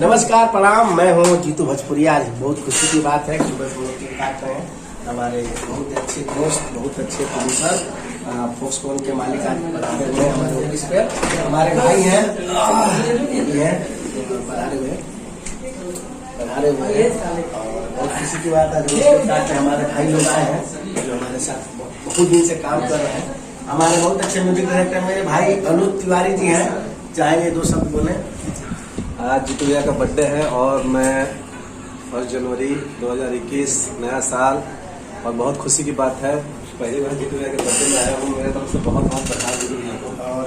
नमस्कार प्रणाम, मैं हूँ जीतू भोजपुरिया। आज बहुत खुशी की बात है, सुबह सुबह केक काट रहे हैं। हमारे बहुत अच्छे दोस्त, बहुत अच्छे प्रोड्यूसर, फॉक्सकॉन के मालिक आज पधारे हुए हैं हमारे ऑफिस पे। हमारे भाई हैं, पधारे हुए हैं और बहुत खुशी की बात है। हमारे भाई लोग आए हैं जो हमारे साथ बहुत दिन से काम कर रहे हैं। हमारे बहुत अच्छे म्यूजिक डायरेक्टर मेरे भाई अनुज तिवारी जी हैं, चाहे ये दो शब्द बोले। आज जीतू भैया का बर्थडे है और मैं 1 जनवरी 2021 नया साल और बहुत खुशी की बात है, पहली बार जीतू भैया के बर्थडे में आया हूँ। मेरे तरफ से बहुत बहुत बधाई जीतू भैया को। और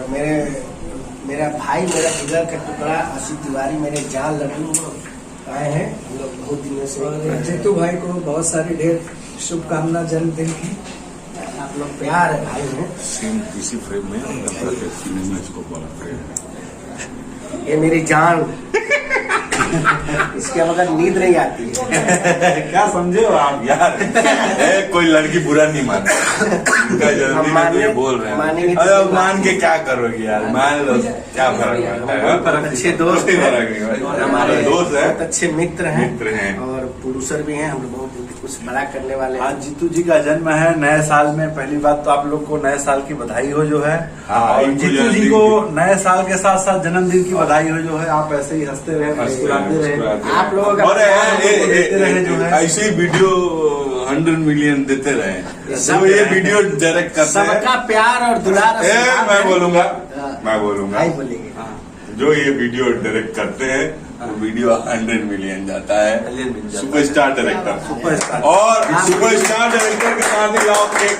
मेरा भाई, मेरा जिगर का टुकड़ा आशीष तिवारी, मेरे जान लड्डू आए हैं। हम लोग बहुत दिनों से जीतू भाई को बहुत सारी ढेर शुभकामना जन्मदिन की। आप लोग प्यार है भाई हैं। सेम इसी फ्रेम में इसको बोला फ्रेम है। ये मेरी जान इसके बगैर नींद नहीं आती है। क्या समझे हो आप यार? कोई लड़की बुरा नहीं मानती, उनका जन्मदिन है तो ये बोल रहे हैं। अरे मान के क्या करोगे यार, मान लो क्या फर्क पड़ता है। अच्छे दोस्त हैं, हमारे दोस्त है, बहुत अच्छे मित्र हैं और प्रोड्यूसर भी हैं। हम लोग बहुत कुछ बड़ा करने वाले हैं। आज जीतू जी का जन्म है नए साल में। पहली बात तो आप लोग को नए साल की बधाई हो जो है, और जीतू जी को नए साल के साथ साथ जन्मदिन की बधाई हो जो है। आप ऐसे ही हंसते रहे, मुस्कुराते रहे, आप लोगों का देते रहे जो है। ऐसे ही वीडियो 100 मिलियन देते रहे। सब ये वीडियो डायरेक्ट करते हैं। सबका प्यार और दुलार मैं बोलूंगा भाई बोलेंगे। जो ये वीडियो डायरेक्ट करते हैं वो वीडियो 100 मिलियन जाता है। सुपरस्टार डायरेक्टर और सुपरस्टार डायरेक्टर के साथ ही लाओ केक,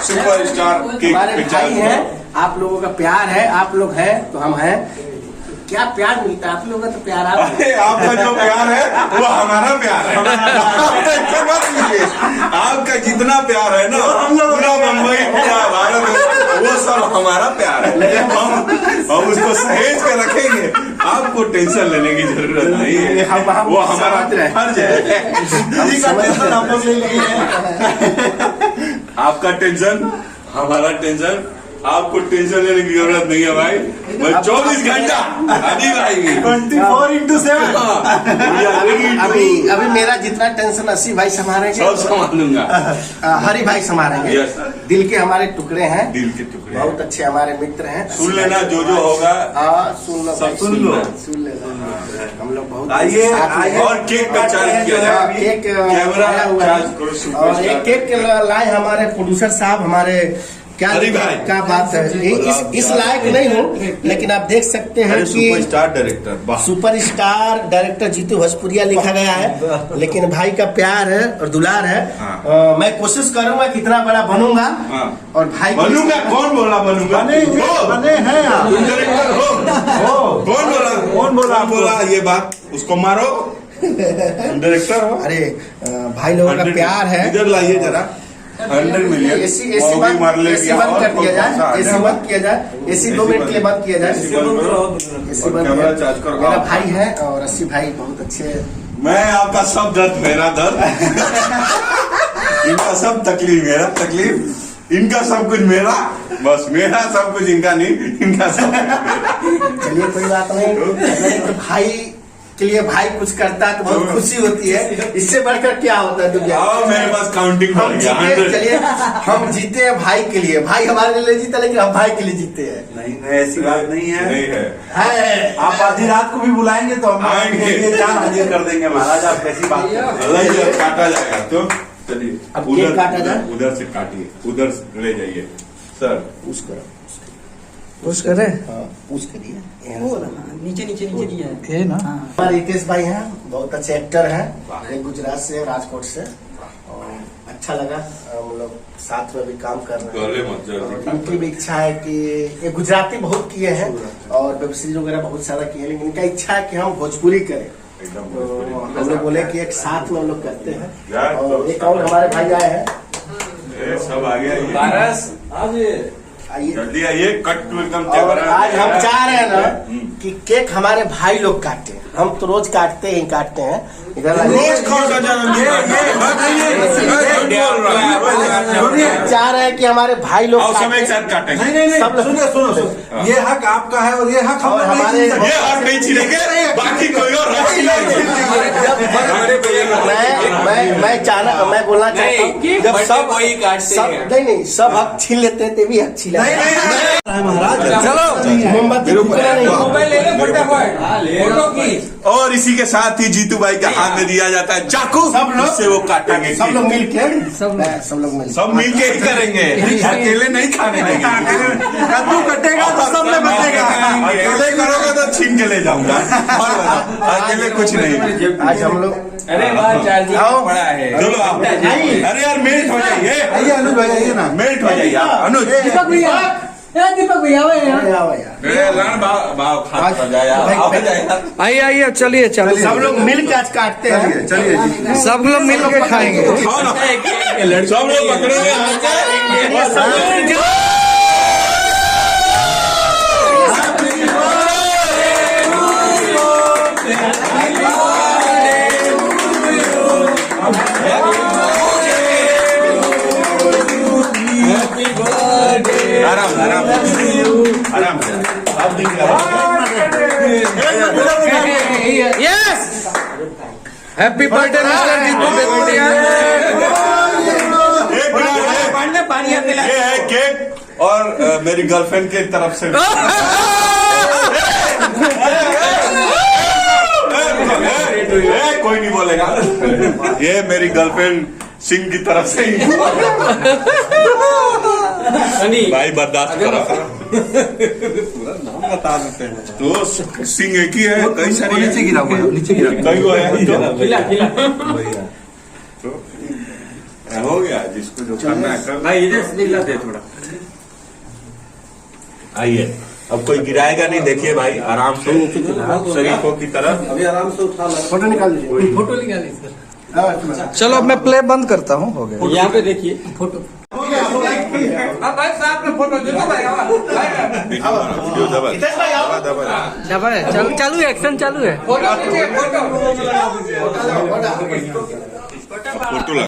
सुपरस्टार केक हमारे भाई हैं, आप लोगों का प्यार है। आप लोग हैं तो हम हैं। क्या प्यार मिलता है आप लोगों का? तो प्यार आपका जो प्यार है वो हमारा प्यार है। आपका जितना प्यार है ना, पूरा मुंबई, पूरा भारत, वो सब हमारा प्यार है। हम उसको सहेज के रखेंगे। आपको टेंशन लेने की जरूरत नहीं है, वो हमारा फर्ज है। हम लोग ले लिए। आपका टेंशन हमारा टेंशन, आपको टेंशन लेने की जरूरत नहीं है भाई। मैं 24 घंटा अभी भाई 24x7 अभी मेरा जितना टेंशन 80 भाई संभालेंगे, सब संभाल लूंगा। हरी भाई संभालेंगे। दिल के हमारे टुकड़े हैं, दिल के टुकड़े बहुत अच्छे हमारे मित्र हैं। सुन लेना, जो होगा सुन लो, सब सुन लेना। हम लोग बहुत आइए और केक का चार्ज किया जाए, केक कैमरा आया हुआ है। चार्ज करो। और एक केक लाए हमारे प्रोड्यूसर साहब, हमारे क्या क्या बात है। इस लायक नहीं हूँ, लेकिन आप देख सकते हैं कि superstar director, superstar director Jeetu Bhojpuriya लिखा गया है, लेकिन भाई का प्यार है और दुलार है। मैं कोशिश करूंगा कितना बड़ा बनूंगा। और भाई बनूंगा, कौन बोला बनूंगा? बने हैं आप। तुम डायरेक्टर हो। कौन बोला ये बात? उसको मारो, डायरेक्टर हो। अरे भाई लोगों का प्यार है। इधर लाइए जरा। 100 मिलियन एसी बंद कर दिया जाए, एसी बंद किया जाए, एसी 2 मिनट के लिए बंद किया जाए। एसी बंद। कैमरा चार्ज करो। मेरा भाई है और 80 भाई बहुत अच्छे। मैं आपका सब दर्द, मेरा दर्द, इनका सब तकलीफ मेरा तकलीफ, इनका सब कुछ मेरा, बस मेरा सब कुछ इनका नहीं, इनका सब चलिए कोई बात नहीं। तो भाई के लिए भाई कुछ करता है तो बहुत खुशी होती है। इससे बढ़कर क्या होता है दुनिया में? मेरे पास काउंटिंग हम जीते, चलिए हम जीते हैं भाई के लिए। भाई हमारे लिए जीता, लेकिन हम भाई के लिए जीते हैं। नहीं, ऐसी बात नहीं है। नहीं है। आप आधी रात को भी बुलाएंगे तो हम आएंगे, जान हाजिर कर देंगे महाराज। आप कैसी बात कर रहे हैं? काटा जाएगा तो चलिए, अब केक काटा जाए। उधर से काटिए, उधर से ले जाइए सर। पुश करो, पुश करे। पुश करिए। नीचे दिया है ये ना। हमारे रितेश भाई हैं, बहुत अच्छे एक्टर हैं, गुजरात से, राजकोट से। और अच्छा लगा, हम लोग साथ में भी काम कर रहे हैं। उनकी भी इच्छा है कि ये गुजराती बहुत किए हैं और वेब सीरीज वगैरह बहुत सारा किए हैं, लेकिन इनका इच्छा है कि हम भोजपुरी करें। तो हम लोग बोले कि एक साथ में हम लोग करते हैं। और एक और हमारे भाई आए हैं, सब आ गया। आइए। जल्दी आइए, कट टू एकदम। और आज हम चाह रहे हैं ना कि केक हमारे भाई लोग काटे। हम तो रोज काटते हैं। इधर रोज कौन सा जन्म? चाह रहे हैं कि हमारे भाई लोग सब एक साथ काटेंगे। नहीं, सुनो, ये हक आपका है और ये हक और हमारे ये हक नहीं छीनेंगे, बाकी कोई और मैं चाहना मैं बोलना चाहता हूँ जब सब वही काटते सब हैं। नहीं सब हक छीन लेते हैं भी हक छीन लेते हैं महाराज चलो मोमबत्ती फूकना नहीं मोबाइल ले ले फटाफट फोटो की। और इसी के साथ ही जीतू भाई के हाथ में दिया जाता है चाकू, सब लोग- इससे वो काटेंगे। सब लोग मिल के सब लोग मिल सब मिल के ही करेंगे, अकेले नहीं खाने देंगे। कद्दू कटेगा तो सब में बचेगा। अकेले करोगे तो छीन के ले जाऊंगा, अकेले कुछ नहीं। आज हम लोग अरे वाह चार्जिंग आओ। पड़ा है। चलो आप, अरे यार मेल्ट हो जाइए, आइए अनुज भाई आइए ना। मेल्ट हो जाइए आप। अनुज दीपक भैया आवे यार। आओ यार रण भाव खास हो जाए यार। आइए आइए चलिए चलो सब लोग मिल के आज काटते हैं। चलिए जी। सब लोग मिल के खाएंगे। खाओ ना। सब लोग पकड़ेंगे हाथ से, और सब लोग- आराम आराम आराम से अब दिन yes happy birthday mister Jeetu Begudiya. ये है केक और मेरी गर्लफ्रेंड की तरफ से कोई नहीं बोलेगा। ये मेरी गर्लफ्रेंड सिंह की तरफ से ही भाई बर्दाश्त करो। पूरा नाम बता देते हैं। तो सिंह एक ही है, कई सारी है। नीचे गिरा हुआ है, नीचे गिरा हुआ है। कई वो है भैया तो हो गया, जिसको जो करना है कर। भाई इधर से निकला दे थोड़ा। आइए अब कोई गिराएगा नहीं, देखिए भाई आराम से शरीफों की तरह। अभी आराम से उठा ला। फोटो निकाल लीजिए। फोटो निकालिए सर। चलो अब मैं प्ले बंद करता हूँ। हो गया यहाँ पे देखिए फोटो भाई साहब ने फोटो दे दो भाई। वीडियो दबा दबा चल चालू है, एक्शन चालू है। फोटो फोटो लगा।